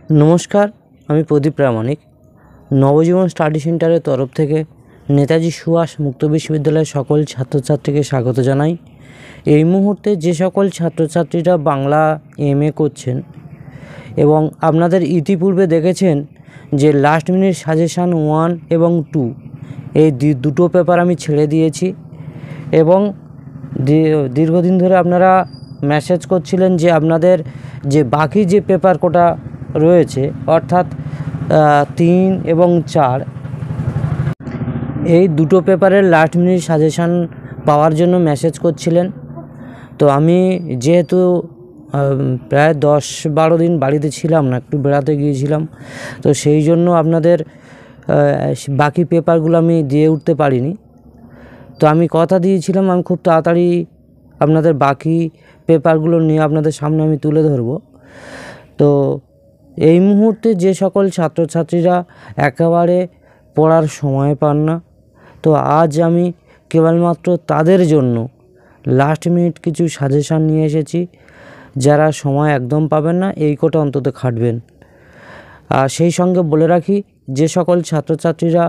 নমস্কার, আমি প্রদীপ প্রামাণিক। নবজীবন স্টাডি সেন্টারের তরফ থেকে নেতাজি সুভাষ মুক্ত বিশ্ববিদ্যালয়ের সকল ছাত্রছাত্রীকে স্বাগত জানাই। এই মুহূর্তে যে সকল ছাত্রছাত্রীরা বাংলা MA করছেন এবং আপনাদের ইতিপূর্বে দেখেছেন যে লাস্ট মিনিট সাজেশান 1 এবং 2 এই দুটো পেপার আমি ছেড়ে দিয়েছি এবং দীর্ঘদিন ধরে আপনারা মেসেজ করছিলেন যে আপনাদের যে বাকি যে পেপার কোটা রয়েছে অর্থাৎ 3 এবং 4 এই দুটো পেপারের লাস্ট মিনিট সাজেশান পাওয়ার জন্য মেসেজ করছিলেন। তো আমি যেহেতু প্রায় 10-12 দিন বাড়িতে ছিলাম না, একটু বেড়াতে গিয়েছিলাম, তো সেই জন্য আপনাদের বাকি পেপারগুলো আমি দিয়ে উঠতে পারিনি। তো আমি কথা দিয়েছিলাম আমি খুব তাড়াতাড়ি আপনাদের বাকি পেপারগুলো নিয়ে আপনাদের সামনে আমি তুলে ধরব। তো এই মুহূর্তে যে সকল ছাত্রছাত্রীরা একেবারে পড়ার সময় পান না, তো আজ আমি কেবলমাত্র তাদের জন্য লাস্ট মিনিট কিছু সাজেশান নিয়ে এসেছি। যারা সময় একদম পাবেন না এই কোটা অন্তত খাটবেন। আর সেই সঙ্গে বলে রাখি, যে সকল ছাত্রছাত্রীরা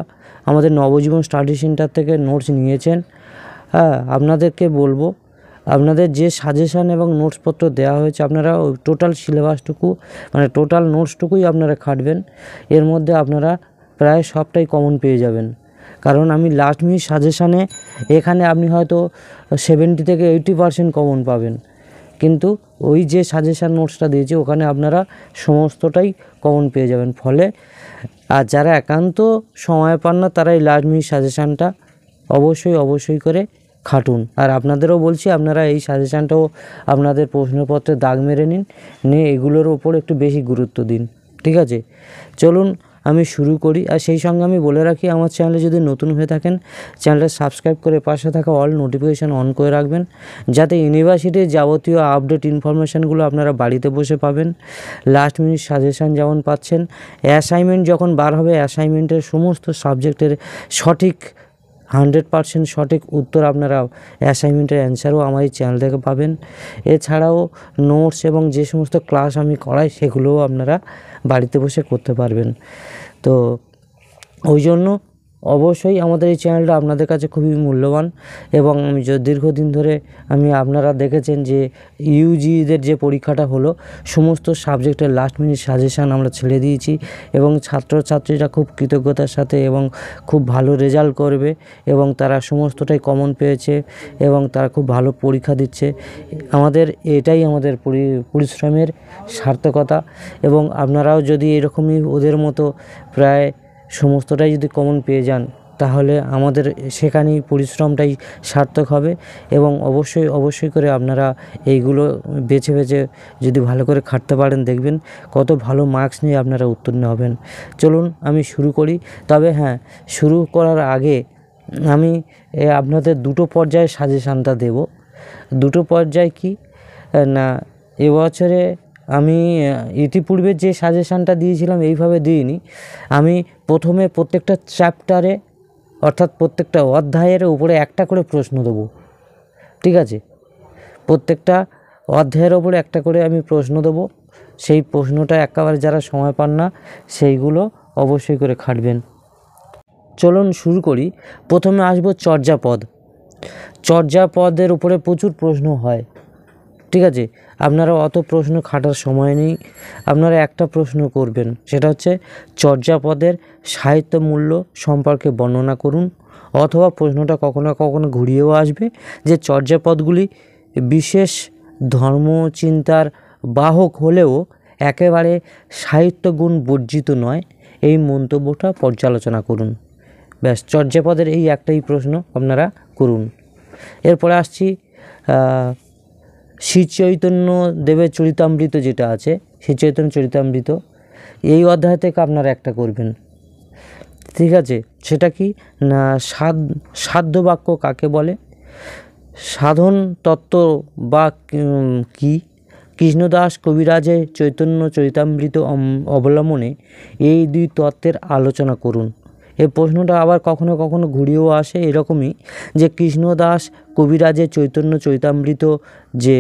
আমাদের নবজীবন স্টাডি সেন্টার থেকে নোটস নিয়েছেন, আপনাদেরকে বলবো আপনাদের যে সাজেশান এবং নোটসপত্র দেওয়া হয়েছে আপনারা ওই টোটাল সিলেবাসটুকু মানে টোটাল নোটসটুকুই আপনারা খাটবেন। এর মধ্যে আপনারা প্রায় সবটাই কমন পেয়ে যাবেন, কারণ আমি লাস্ট মিনিট সাজেশানে এখানে আপনি হয়তো 70 থেকে 80% কমন পাবেন, কিন্তু ওই যে সাজেশান নোটসটা দিয়েছি ওখানে আপনারা সমস্তটাই কমন পেয়ে যাবেন। ফলে আর যারা একান্ত সময় পান না তারা এই লাস্ট মিনিট সাজেশানটা অবশ্যই করে খাটুন। আর আপনাদেরও বলছি আপনারা এই সাজেশানটাও আপনাদের প্রশ্নপত্রে দাগ মেরে নিয়ে এগুলোর ওপর একটু বেশি গুরুত্ব দিন, ঠিক আছে? চলুন আমি শুরু করি। আর সেই সঙ্গে আমি বলে রাখি, আমার চ্যানেলে যদি নতুন হয়ে থাকেন চ্যানেলটা সাবস্ক্রাইব করে পাশে থাকা অল নোটিফিকেশান অন করে রাখবেন, যাতে ইউনিভার্সিটির যাবতীয় আপডেট ইনফরমেশানগুলো আপনারা বাড়িতে বসে পাবেন। লাস্ট মিনিট সাজেশান যেমন পাচ্ছেন, অ্যাসাইনমেন্ট যখন বার হবে অ্যাসাইনমেন্টের সমস্ত সাবজেক্টের সঠিক 100% সঠিক উত্তর আপনারা অ্যাসাইনমেন্টের অ্যান্সারও আমার এই চ্যানেল থেকে পাবেন। এছাড়াও নোটস এবং যে সমস্ত ক্লাস আমি করাই সেগুলোও আপনারা বাড়িতে বসে করতে পারবেন। তো ওই জন্য অবশ্যই আমাদের এই চ্যানেলটা আপনাদের কাছে খুবই মূল্যবান। এবং আমি দীর্ঘদিন ধরে আপনারা দেখেছেন যে ইউজিদের যে পরীক্ষাটা হলো সমস্ত সাবজেক্টের লাস্ট মিনিট সাজেশান আমরা ছেড়ে দিয়েছি এবং ছাত্রছাত্রীরা খুব কৃতজ্ঞতার সাথে এবং খুব ভালো রেজাল্ট করবে এবং তারা সমস্তটাই কমন পেয়েছে এবং তারা খুব ভালো পরীক্ষা দিচ্ছে। আমাদের এটাই আমাদের পরিশ্রমের সার্থকতা। এবং আপনারাও যদি এরকমই ওদের মতো প্রায় সমস্তটাই যদি কমন পেয়ে যান তাহলে আমাদের সেখানেই পরিশ্রমটাই সার্থক হবে। এবং অবশ্যই করে আপনারা এইগুলো বেছে যদি ভালো করে খাটতে পারেন দেখবেন কত ভালো মার্কস নিয়ে আপনারা উত্তীর্ণ হবেন। চলুন আমি শুরু করি। তবে হ্যাঁ, শুরু করার আগে আমি আপনাদের দুটো পর্যায়ে সাজেশানটা দেব। দুটো পর্যায় কি না, এবছরে আমি ইতিপূর্বে যে সাজেশানটা দিয়েছিলাম এইভাবে দিইনি। আমি প্রথমে প্রত্যেকটা চ্যাপ্টারে অর্থাৎ প্রত্যেকটা অধ্যায়ের উপরে একটা করে প্রশ্ন দেবো, ঠিক আছে? প্রত্যেকটা অধ্যায়ের ওপরে একটা করে আমি প্রশ্ন দেবো। সেই প্রশ্নটা একেবারে যারা সময় পান না সেইগুলো অবশ্যই করে খাটবেন। চলুন শুরু করি। প্রথমে আসবো চর্যাপদ। চর্যাপদের উপরে প্রচুর প্রশ্ন হয়, ঠিক আছে? আপনারা অত প্রশ্ন খাটার সময় নেই, আপনারা একটা প্রশ্ন করবেন, সেটা হচ্ছে চর্যাপদের সাহিত্য মূল্য সম্পর্কে বর্ণনা করুন। অথবা প্রশ্নটা কখনো ঘুরিয়েও আসবে যে চর্যাপদগুলি বিশেষ ধর্মচিন্তার বাহক হলেও একেবারে সাহিত্যগুণ বর্জিত নয়, এই মন্তব্যটা পর্যালোচনা করুন। ব্যাস, চর্যাপদের এই একটাই প্রশ্ন আপনারা করুন। এরপরে আসছি শ্রী চৈতন্য দেবের চরিতামৃত যেটা আছে, শ্রী চৈতন্য চরিতামৃত, এই অধ্যায় থেকে আপনারা একটা করবেন, ঠিক আছে? সেটা কি না, সাধ্য বাক্য কাকে বলে, সাধন তত্ত্ব বা কি, কৃষ্ণদাস কবিরাজের চৈতন্য চরিতামৃত অবলম্বনে এই দুই তত্ত্বের আলোচনা করুন। এই প্রশ্নটা আবার কখনো ঘুরিয়েও আসে এরকমই, যে কৃষ্ণদাস কবিরাজের চৈতন্য চরিতামৃত যে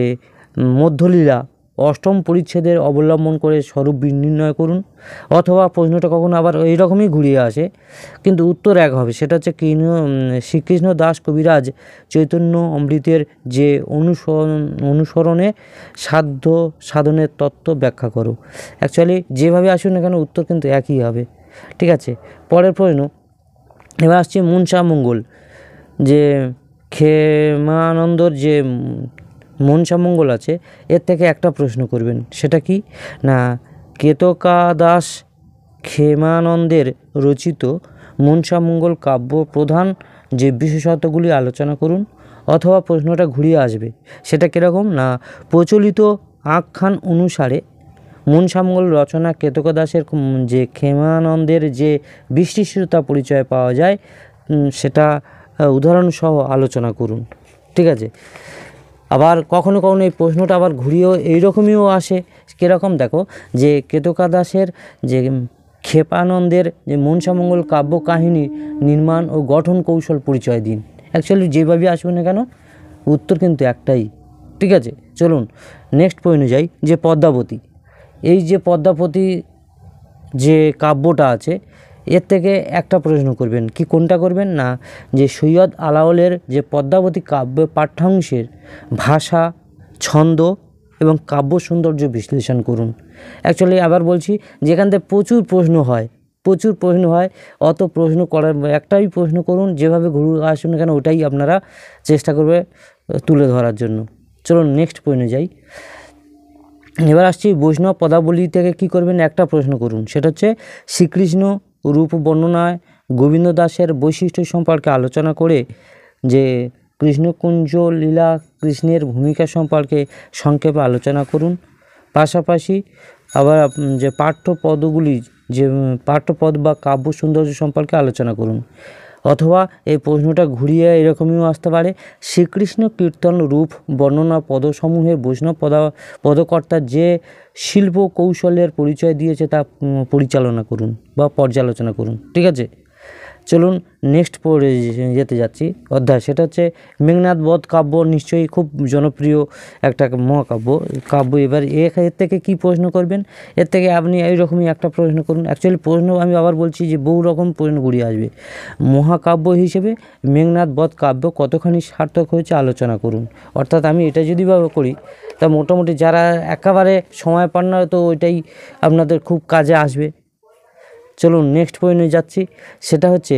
মধ্যলীলা অষ্টম পরিচ্ছেদের অবলম্বন করে স্বরূপ নির্ণয় করুন। অথবা প্রশ্নটা কখনো আবার এইরকমই ঘুরিয়ে আসে, কিন্তু উত্তর এক হবে। সেটা হচ্ছে শ্রীকৃষ্ণ দাস কবিরাজ চৈতন্য অমৃতের যে অনুসরণে সাধনের তত্ত্ব ব্যাখ্যা করো। অ্যাকচুয়ালি যেভাবে আসুন না কেন উত্তর কিন্তু একই হবে। ঠিক আছে, পরের প্রশ্ন এবার আসছে মনসা মঙ্গল, যে ক্ষেমানন্দর যে মনসা মঙ্গল আছে এর থেকে একটা প্রশ্ন করবেন। সেটা কি না, কেতকাদাস ক্ষেমানন্দের রচিত মনসা মঙ্গল কাব্য প্রধান যে বিশেষত্বগুলি আলোচনা করুন। অথবা প্রশ্নটা ঘুরিয়ে আসবে, সেটা কীরকম না, প্রচলিত আখ্যান অনুসারে মনসা মঙ্গল রচনা কেতকদাসের যে ক্ষেমানন্দের যে বিশিষ্টতা পরিচয় পাওয়া যায় সেটা উদাহরণসহ আলোচনা করুন। ঠিক আছে, আবার কখনো কখনো এই প্রশ্নটা আবার ঘুরিয়েও এইরকমইও আসে। কীরকম দেখো, যে কেতকাদাসের যে ক্ষেপানন্দের যে মনসা মঙ্গল কাব্য কাহিনী নির্মাণ ও গঠন কৌশল পরিচয় দিন। অ্যাকচুয়ালি যেভাবে আসবে না কেন উত্তর কিন্তু একটাই। ঠিক আছে, চলুন নেক্সট পয়েন্টে যাই, যে পদ্মাবতী। এই যে পদ্মাবতী যে কাব্যটা আছে এর থেকে একটা প্রশ্ন করবেন। কি কোনটা করবেন না, যে সৈয়দ আলাওলের যে পদ্মাবতী কাব্য পাঠ্যাংশের ভাষা, ছন্দ এবং কাব্য সৌন্দর্য বিশ্লেষণ করুন। অ্যাকচুয়ালি আবার বলছি, যেখান থেকে প্রচুর প্রশ্ন হয়, অত প্রশ্ন করার একটাই প্রশ্ন করুন, যেভাবে ঘুরে আসুন কেন ওটাই আপনারা চেষ্টা করবে তুলে ধরার জন্য। চলুন নেক্সট পয়েন্টে যাই। এবার আসছি বৈষ্ণব পদাবলী থেকে কি করবেন, একটা প্রশ্ন করুন। সেটা হচ্ছে শ্রীকৃষ্ণ রূপ বর্ণনায় গোবিন্দ দাসের বৈশিষ্ট্য সম্পর্কে আলোচনা করে যে কৃষ্ণকুঞ্জ লীলা কৃষ্ণের ভূমিকা সম্পর্কে সংক্ষেপে আলোচনা করুন। পাশাপাশি আবার যে পাঠ্যপদগুলি, যে পাঠ্যপদ বা কাব্য সৌন্দর্য সম্পর্কে আলোচনা করুন। অথবা এই প্রশ্নটা ঘুরিয়ে এরকমও আসতে পারে, শ্রীকৃষ্ণ কীর্তন রূপ বর্ণনা পদসমূহে বৈষ্ণব পদকর্তার যে শিল্প কৌশলের পরিচয় দিয়েছে তা পরিচালনা করুন বা পর্যালোচনা করুন। ঠিক আছে, চলুন নেক্সট পড়ে যেতে যাচ্ছি অধ্যায়। সেটা হচ্ছে মেঘনাদ বধ কাব্য, নিশ্চয়ই খুব জনপ্রিয় একটা কাব্য। এবার এর থেকে কি প্রশ্ন করবেন, এর থেকে আপনি এইরকমই একটা প্রশ্ন করুন। অ্যাকচুয়ালি প্রশ্ন আমি আবার বলছি যে বহু রকম প্রশ্ন ঘুরিয়ে আসবে। মহাকাব্য হিসেবে মেঘনাদ বধ কাব্য কতখানি সার্থক হয়েছে আলোচনা করুন। অর্থাৎ আমি এটা যদি করি তা মোটামুটি যারা একেবারে সময় পান না তো ওইটাই আপনাদের খুব কাজে আসবে। চলুন নেক্সট পয়েন্টে যাচ্ছি। সেটা হচ্ছে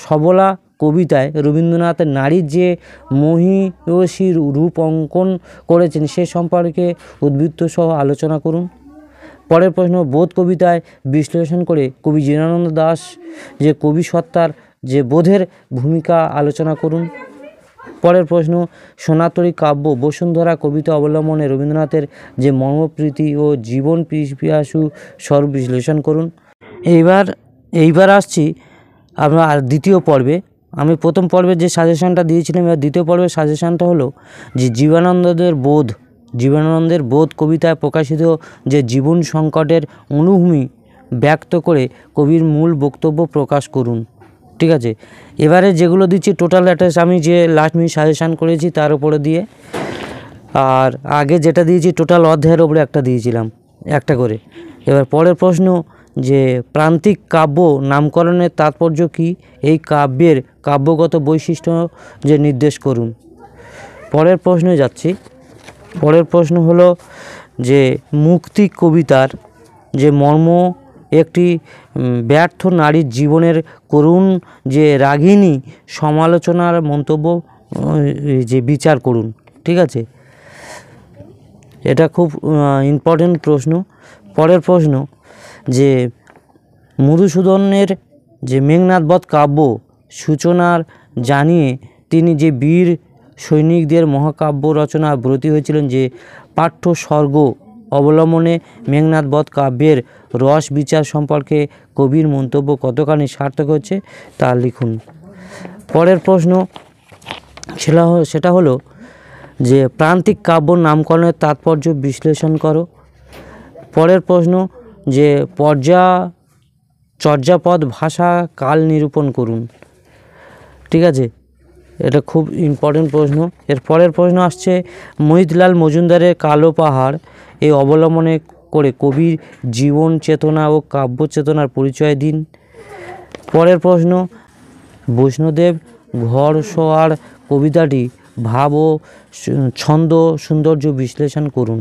সবলা কবিতায় রবীন্দ্রনাথের নারীর যে মহিষী রূপ অঙ্কন করেছেন সে সম্পর্কে উদ্বৃত্ত সহ আলোচনা করুন। পরের প্রশ্ন, বোধ কবিতায় বিশ্লেষণ করে কবি জীবনানন্দ দাশ যে কবি সত্তার যে বোধের ভূমিকা আলোচনা করুন। পরের প্রশ্ন, সোনাতরী কাব্য বসুন্ধরা কবিতা অবলম্বনে রবীন্দ্রনাথের যে মর্মপ্রীতি ও জীবন পিপাসু স্বরূপ বিশ্লেষণ করুন। এইবার আসছি আমরা আর দ্বিতীয় পর্বে। আমি প্রথম পর্বে যে সাজেশনটা দিয়েছিলাম, এবার দ্বিতীয় পর্বের সাজেশনটা হলো যে জীবনানন্দের বোধ কবিতায় প্রকাশিত যে জীবন সংকটের অনুভূমি ব্যক্ত করে কবির মূল বক্তব্য প্রকাশ করুন। ঠিক আছে, এবারে যেগুলো দিচ্ছি টোটাল অ্যাটাচ আমি যে লাস্ট মিনিট সাজেশান করেছি তার উপরে দিয়ে, আর আগে যেটা দিয়েছি টোটাল অধ্যায়ের ওপরে একটা দিয়েছিলাম একটা করে। এবার পরের প্রশ্ন, যে প্রান্তিক কাব্য নামকরণের তাৎপর্য কী, এই কাব্যের কাব্যগত বৈশিষ্ট্য যে নির্দেশ করুন। পরের প্রশ্নে যাচ্ছি। পরের প্রশ্ন হলো যে মুক্তি কবিতার যে মর্ম একটি ব্যর্থ নারীর জীবনের করুণ যে রাগিনী সমালোচনার মন্তব্য যে বিচার করুন। ঠিক আছে, এটা খুব ইম্পর্টেন্ট প্রশ্ন। পরের প্রশ্ন, যে মধুসূদনের যে মেঘনাদ বধ কাব্য সূচনার জানিয়ে তিনি যে বীর সৈনিকদের মহাকাব্য রচনা ব্রতী হয়েছিলেন, যে পাঠ্য স্বর্গ অবলম্বনে মেঘনাদ বধ কাব্যের রস বিচার সম্পর্কে কবির মন্তব্য কতখানি সার্থক হচ্ছে তা লিখুন। পরের প্রশ্ন সেটা হলো যে প্রান্তিক কাব্য নামকরণের তাৎপর্য বিশ্লেষণ করো। পরের প্রশ্ন, যে চর্যাপদ ভাষা কাল নিরূপণ করুন। ঠিক আছে, এটা খুব ইম্পর্টেন্ট প্রশ্ন। এর পরের প্রশ্ন আসছে, মোহিতলাল মজুমদারের কালো পাহাড় এই অবলম্বনে করে কবির জীবন চেতনা ও কাব্য চেতনার পরিচয় দিন। পরের প্রশ্ন, বৈষ্ণদেব ঘরসোয়ার কবিতাটি ভাব ও ছন্দ সৌন্দর্য বিশ্লেষণ করুন।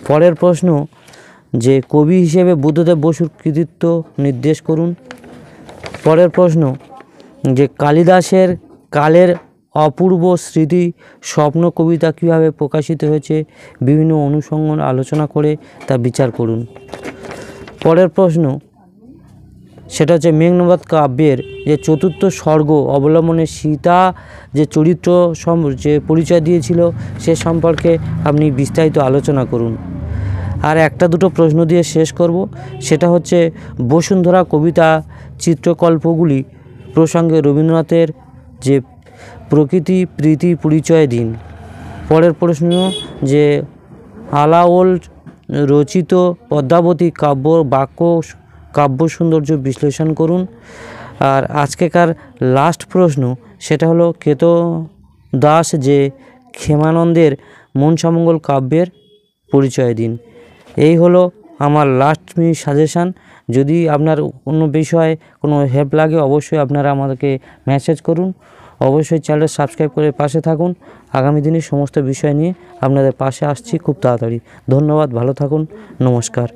পরের প্রশ্ন, যে কবি হিসেবে বুদ্ধদেব বসুর কৃতিত্ব নির্দেশ করুন। পরের প্রশ্ন, যে কালিদাসের কালের অপূর্ব স্মৃতি স্বপ্ন কবিতা কীভাবে প্রকাশিত হয়েছে বিভিন্ন অনুষঙ্গ আলোচনা করে তা বিচার করুন। পরের প্রশ্ন, সেটা হচ্ছে মেঘনাদ কাব্যের যে চতুর্থ স্বর্গ অবলম্বনে সীতা যে চরিত্র যে পরিচয় দিয়েছিল সে সম্পর্কে আপনি বিস্তারিত আলোচনা করুন। আর একটা দুটো প্রশ্ন দিয়ে শেষ করব, সেটা হচ্ছে বসুন্ধরা কবিতা চিত্রকল্পগুলি প্রসঙ্গে রবীন্দ্রনাথের যে প্রকৃতি প্রীতি পরিচয় দিন। পরের প্রশ্ন, যে আলাওল রচিত পদ্মাবতী কাব্য সৌন্দর্য বিশ্লেষণ করুন। আর আজকেকার লাস্ট প্রশ্ন, সেটা হলো কেতো দাস যে ক্ষেমানন্দের মনসামঙ্গল কাব্যের পরিচয় দিন। এই হলো আমার লাস্ট মিনিট সাজেশান। যদি আপনার কোনো বিষয়ে কোনো হেল্প লাগে অবশ্যই আপনারা আমাদেরকে মেসেজ করুন। অবশ্যই চ্যানেলটা সাবস্ক্রাইব করে পাশে থাকুন। আগামী দিনে সমস্ত বিষয় নিয়ে আপনাদের পাশে আসছি খুব তাড়াতাড়ি। ধন্যবাদ, ভালো থাকুন, নমস্কার।